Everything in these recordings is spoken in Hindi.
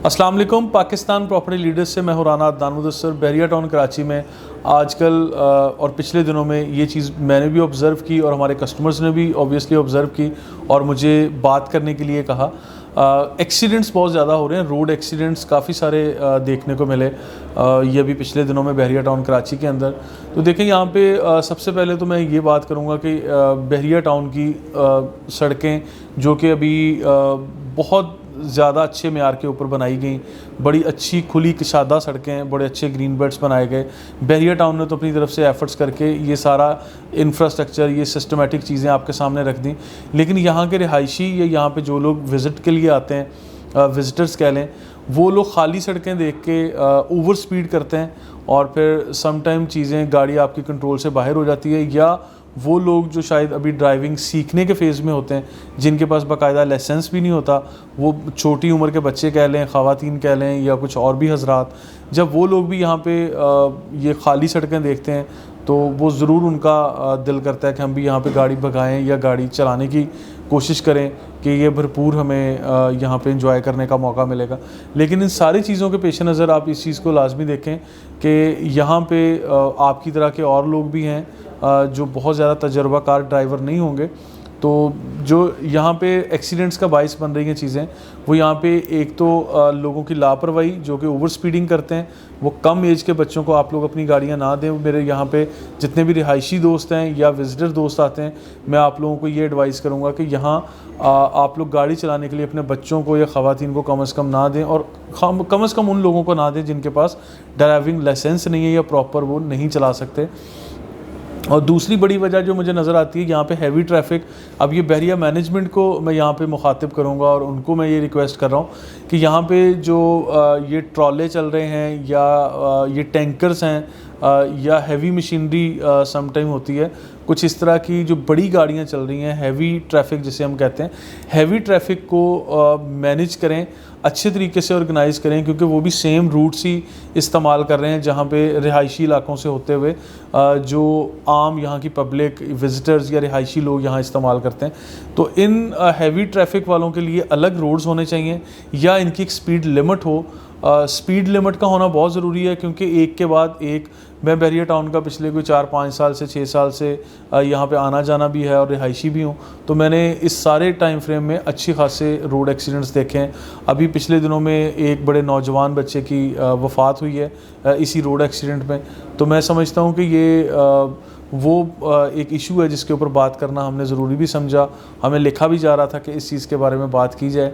अस्सलाम वालेकुम। पाकिस्तान प्रॉपर्टी लीडर्स से मैं राना अदनान मुदस्सर बहरिया टाउन कराची में आजकल और पिछले दिनों में ये चीज़ मैंने भी ऑब्ज़र्व की और हमारे कस्टमर्स ने भी ऑब्वियसली ऑब्ज़र्व की और मुझे बात करने के लिए कहा। एक्सीडेंट्स बहुत ज़्यादा हो रहे हैं, रोड एक्सीडेंट्स काफ़ी सारे देखने को मिले ये भी पिछले दिनों में बहरिया टाउन कराची के अंदर। तो देखें यहाँ पे सबसे पहले तो मैं ये बात करूँगा कि बहरिया टाउन की सड़कें जो कि अभी बहुत ज़्यादा अच्छे मेयार के ऊपर बनाई गई, बड़ी अच्छी खुली कशादा सड़कें, बड़े अच्छे ग्रीन बेल्ट्स बनाए गए। बहरिया टाउन ने तो अपनी तरफ से एफ़र्ट्स करके ये सारा इंफ्रास्ट्रक्चर, ये सिस्टमेटिक चीज़ें आपके सामने रख दी। लेकिन यहाँ के रिहायशी या यहाँ पे जो लोग विज़िट के लिए आते हैं, विज़िटर्स कह लें, वो लोग खाली सड़कें देख के ओवर स्पीड करते हैं और फिर समटाइम चीज़ें गाड़ी आपकी कंट्रोल से बाहर हो जाती है। या वो लोग जो शायद अभी ड्राइविंग सीखने के फ़ेज़ में होते हैं, जिनके पास बाकायदा लाइसेंस भी नहीं होता, वो छोटी उम्र के बच्चे कह लें, ख़वातीन कह लें या कुछ और भी हज़रात, जब वो लोग भी यहाँ पे ये खाली सड़कें देखते हैं तो वो ज़रूर उनका दिल करता है कि हम भी यहाँ पे गाड़ी भगाएं या गाड़ी चलाने की कोशिश करें कि ये भरपूर हमें यहाँ पे एंजॉय करने का मौका मिलेगा। लेकिन इन सारी चीज़ों के पेश नज़र आप इस चीज़ को लाजमी देखें कि यहाँ पे आपकी तरह के और लोग भी हैं जो बहुत ज़्यादा तजर्बाकार ड्राइवर नहीं होंगे। तो जो यहाँ पे एक्सीडेंट्स का बाइस बन रही हैं चीज़ें, वो यहाँ पे एक तो लोगों की लापरवाही जो कि ओवर स्पीडिंग करते हैं, वो कम एज के बच्चों को आप लोग अपनी गाड़ियाँ ना दें। मेरे यहाँ पे जितने भी रिहायशी दोस्त हैं या विज़िटर दोस्त आते हैं, मैं आप लोगों को ये एडवाइस करूँगा कि यहाँ आप लोग गाड़ी चलाने के लिए अपने बच्चों को या ख़वातीन को कम से कम ना दें और कम से कम उन लोगों को ना दें जिनके पास ड्राइविंग लाइसेंस नहीं है या प्रॉपर वो नहीं चला सकते। और दूसरी बड़ी वजह जो मुझे नज़र आती है यहाँ पे हैवी ट्रैफिक। अब ये बहरिया मैनेजमेंट को मैं यहाँ पे मुखातिब करूँगा और उनको मैं ये रिक्वेस्ट कर रहा हूँ कि यहाँ पे जो ये ट्रॉले चल रहे हैं या ये टैंकर्स हैं या हैवी मशीनरी समटाइम होती है, कुछ इस तरह की जो बड़ी गाड़ियाँ चल रही हैं, हैवी ट्रैफिक जिसे हम कहते हैं, हैवी ट्रैफिक को मैनेज करें, अच्छे तरीके से ऑर्गेनाइज़ करें, क्योंकि वो भी सेम रूट्स ही इस्तेमाल कर रहे हैं जहाँ पे रिहायशी इलाकों से होते हुए जो आम यहाँ की पब्लिक विज़िटर्स या रिहायशी लोग यहाँ इस्तेमाल करते हैं। तो इन हैवी ट्रैफिक वालों के लिए अलग रोड्स होने चाहिए या इनकी एक स्पीड लिमिट हो। स्पीड लिमिट का होना बहुत ज़रूरी है क्योंकि एक के बाद एक, मैं बहरिया टाउन का पिछले कोई 4-5 साल से 6 साल से यहाँ पे आना जाना भी है और रिहायशी भी हूँ, तो मैंने इस सारे टाइम फ्रेम में अच्छी खासे रोड एक्सीडेंट्स देखे हैं। अभी पिछले दिनों में एक बड़े नौजवान बच्चे की वफ़ात हुई है इसी रोड एक्सीडेंट में। तो मैं समझता हूँ कि ये वो एक इशू है जिसके ऊपर बात करना हमने ज़रूरी भी समझा, हमें लिखा भी जा रहा था कि इस चीज़ के बारे में बात की जाए।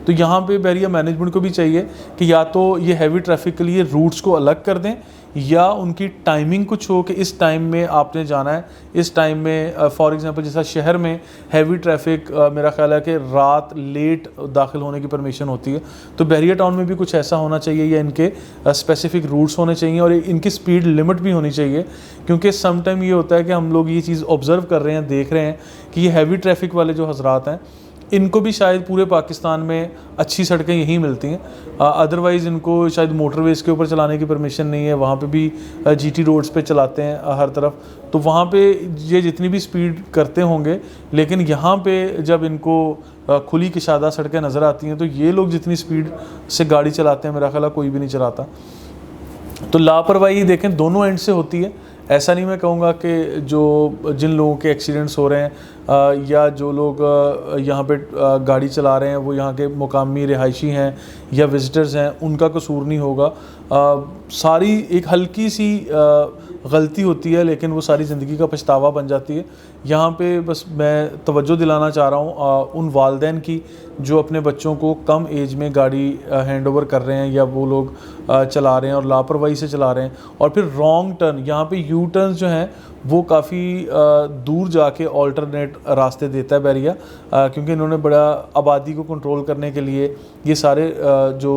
तो यहाँ पे बहरिया मैनेजमेंट को भी चाहिए कि या तो ये हैवी ट्रैफिक के लिए रूट्स को अलग कर दें या उनकी टाइमिंग कुछ हो कि इस टाइम में आपने जाना है, इस टाइम में फॉर एग्जांपल जैसा शहर में हैवी ट्रैफिक मेरा ख्याल है कि रात लेट दाखिल होने की परमिशन होती है, तो बहरिया टाउन में भी कुछ ऐसा होना चाहिए या इनके स्पेसिफिक रूट्स होने चाहिए और इनकी स्पीड लिमिट भी होनी चाहिए। क्योंकि सम टाइम ये होता है कि हम लोग ये चीज़ ऑब्ज़र्व कर रहे हैं, देख रहे हैं कि ये हैवी ट्रैफिक वाले जो हज़रात हैं इनको भी शायद पूरे पाकिस्तान में अच्छी सड़कें यहीं मिलती हैं, अदरवाइज़ इनको शायद मोटरवेज़ के ऊपर चलाने की परमिशन नहीं है, वहाँ पे भी जीटी रोड्स पे चलाते हैं हर तरफ। तो वहाँ पे ये जितनी भी स्पीड करते होंगे, लेकिन यहाँ पे जब इनको खुली कशादा सड़कें नज़र आती हैं तो ये लोग जितनी स्पीड से गाड़ी चलाते हैं मेरा ख्याल कोई भी नहीं चलाता। तो लापरवाही देखें दोनों एंड से होती है। ऐसा नहीं मैं कहूँगा कि जो जिन लोगों के एक्सीडेंट्स हो रहे हैं या जो लोग यहाँ पे गाड़ी चला रहे हैं वो यहाँ के मुकामी रिहायशी हैं या विज़िटर्स हैं, उनका कसूर नहीं होगा। सारी एक हल्की सी गलती होती है लेकिन वो सारी ज़िंदगी का पछतावा बन जाती है। यहाँ पे बस मैं तवज्जो दिलाना चाह रहा हूँ उन वालिदैन की जो अपने बच्चों को कम एज में गाड़ी हैंड ओवर कर रहे हैं या वो लोग चला रहे हैं और लापरवाही से चला रहे हैं और फिर रॉन्ग टर्न, यहाँ पे यू टर्न्स जो हैं वो काफ़ी दूर जाके ऑल्टरनेट रास्ते देता है बहरिया, क्योंकि इन्होंने बड़ा आबादी को कंट्रोल करने के लिए ये सारे जो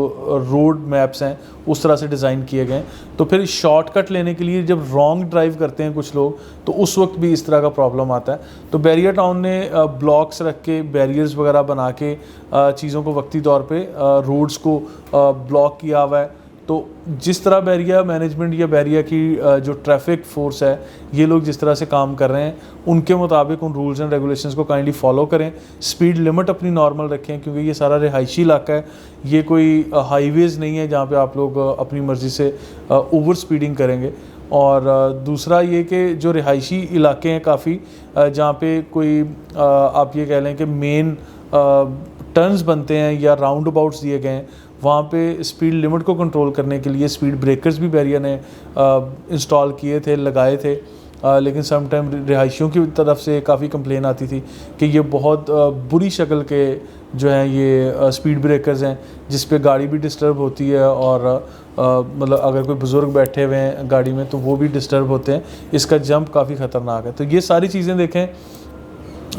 रोड मैप्स हैं उस तरह से डिज़ाइन किए गए हैं। तो फिर शॉर्टकट लेने के लिए जब रॉन्ग ड्राइव करते हैं कुछ लोग तो उस वक्त भी इस तरह का प्रॉब्लम आता है। तो बहरिया टाउन ने ब्लॉक्स रख के, बैरियर्स वगैरह बना के चीज़ों को वक्ती तौर पे रोड्स को ब्लॉक किया हुआ है तो जिस तरह बैरिया मैनेजमेंट या बैरिया की जो ट्रैफिक फोर्स है, ये लोग जिस तरह से काम कर रहे हैं उनके मुताबिक उन रूल्स एंड रेगुलेशंस को काइंडली फॉलो करें। स्पीड लिमिट अपनी नॉर्मल रखें, क्योंकि ये सारा रिहायशी इलाका है, ये कोई हाईवेज़ नहीं है जहाँ पे आप लोग अपनी मर्ज़ी से ओवर स्पीडिंग करेंगे। और दूसरा ये कि जो रिहायशी इलाके हैं काफ़ी, जहाँ पे कोई आप ये कह लें कि मेन टर्न्स बनते हैं या राउंड अबाउट्स दिए गए हैं, वहाँ पे स्पीड लिमिट को कंट्रोल करने के लिए स्पीड ब्रेकर्स भी बैरिया ने इंस्टॉल किए थे, लगाए थे। लेकिन सम टाइम रिहायशियों की तरफ से काफ़ी कंप्लेन आती थी कि ये बहुत बुरी शक्ल के जो हैं ये स्पीड ब्रेकर्स हैं, जिस पे गाड़ी भी डिस्टर्ब होती है और मतलब अगर कोई बुज़ुर्ग बैठे हुए हैं गाड़ी में तो वो भी डिस्टर्ब होते हैं। इसका जंप काफ़ी ख़तरनाक है। तो ये सारी चीज़ें देखें,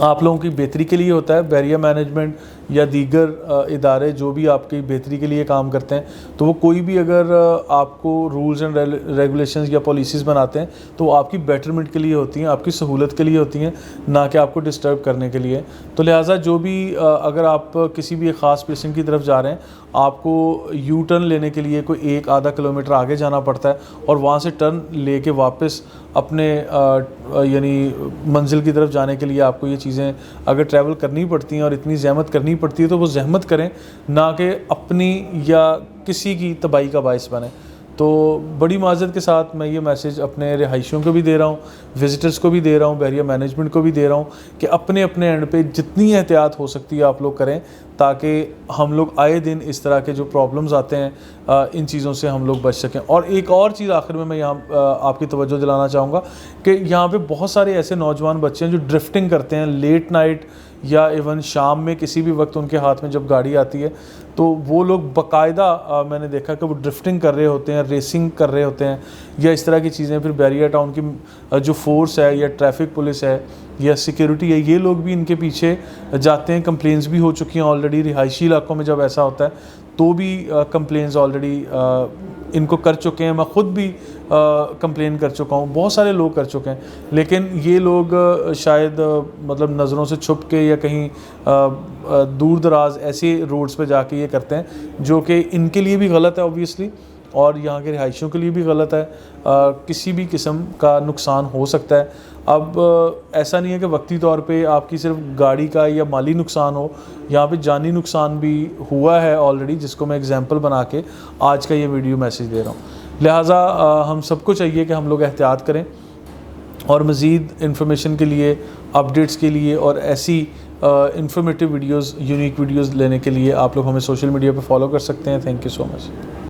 आप लोगों की बेहतरी के लिए होता है। बैरिया मैनेजमेंट या दीगर इदारे जो भी आपकी बेहतरी के लिए काम करते हैं, तो वो कोई भी अगर आपको रूल्स एंड रेगुलेशंस या पॉलिसीज़ बनाते हैं तो वो आपकी बेटरमेंट के लिए होती हैं, आपकी सहूलत के लिए होती हैं, ना कि आपको डिस्टर्ब करने के लिए। तो लिहाजा जो भी अगर आप किसी भी ख़ास प्लेसिंग की तरफ जा रहे हैं, आपको यू टर्न लेने के लिए कोई 1-आधा किलोमीटर आगे जाना पड़ता है और वहाँ से टर्न लेके वापस अपने यानी मंजिल की तरफ जाने के लिए आपको ये चीज़ें अगर ट्रैवल करनी पड़ती हैं और इतनी ज़हमत करनी पड़ती है, तो वो ज़हमत करें, ना कि अपनी या किसी की तबाही का बायस बने। तो बड़ी माज़रत के साथ मैं ये मैसेज अपने रिहायशियों को भी दे रहा हूँ, विज़िटर्स को भी दे रहा हूँ, बैरिया मैनेजमेंट को भी दे रहा हूँ कि अपने अपने एंड पे जितनी एहतियात हो सकती है आप लोग करें, ताकि हम लोग आए दिन इस तरह के जो प्रॉब्लम्स आते हैं इन चीज़ों से हम लोग बच सकें। और एक और चीज़ आखिर में मैं यहाँ आपकी तवज्जो दिलाना चाहूँगा कि यहाँ पे बहुत सारे ऐसे नौजवान बच्चे हैं जो ड्रिफ्टिंग करते हैं लेट नाइट या इवन शाम में, किसी भी वक्त उनके हाथ में जब गाड़ी आती है तो वो लोग बाकायदा मैंने देखा कि वो ड्रिफ्टिंग कर रहे होते हैं, रेसिंग कर रहे होते हैं या इस तरह की चीज़ें। फिर बैरिया टाउन की जो फोर्स है या ट्रैफिक पुलिस है या सिक्योरिटी है, ये लोग भी इनके पीछे जाते हैं। कंप्लेंट्स भी हो चुकी हैं ऑलरेडी। रिहायशी इलाकों में जब ऐसा होता है तो भी कंप्लेंट्स ऑलरेडी इनको कर चुके हैं। मैं ख़ुद भी कंप्लेन कर चुका हूँ, बहुत सारे लोग कर चुके हैं, लेकिन ये लोग शायद मतलब नज़रों से छुप के या कहीं दूर दराज ऐसे रोड्स पे जाके ये करते हैं जो कि इनके लिए भी गलत है ऑब्वियसली, और यहाँ के रिहायशियों के लिए भी गलत है। किसी भी किस्म का नुकसान हो सकता है। अब ऐसा नहीं है कि वक्ती तौर पे आपकी सिर्फ गाड़ी का या माली नुकसान हो, यहाँ पे जानी नुकसान भी हुआ है ऑलरेडी, जिसको मैं एग्जांपल बना के आज का ये वीडियो मैसेज दे रहा हूँ। लिहाजा हम सबको चाहिए कि हम लोग एहतियात करें और मज़ीद इन्फॉर्मेशन के लिए, अपडेट्स के लिए और ऐसी इंफॉर्मेटिव वीडियोज़, यूनिक वीडियोज़ लेने के लिए आप लोग हमें सोशल मीडिया पर फॉलो कर सकते हैं। Thank you so much.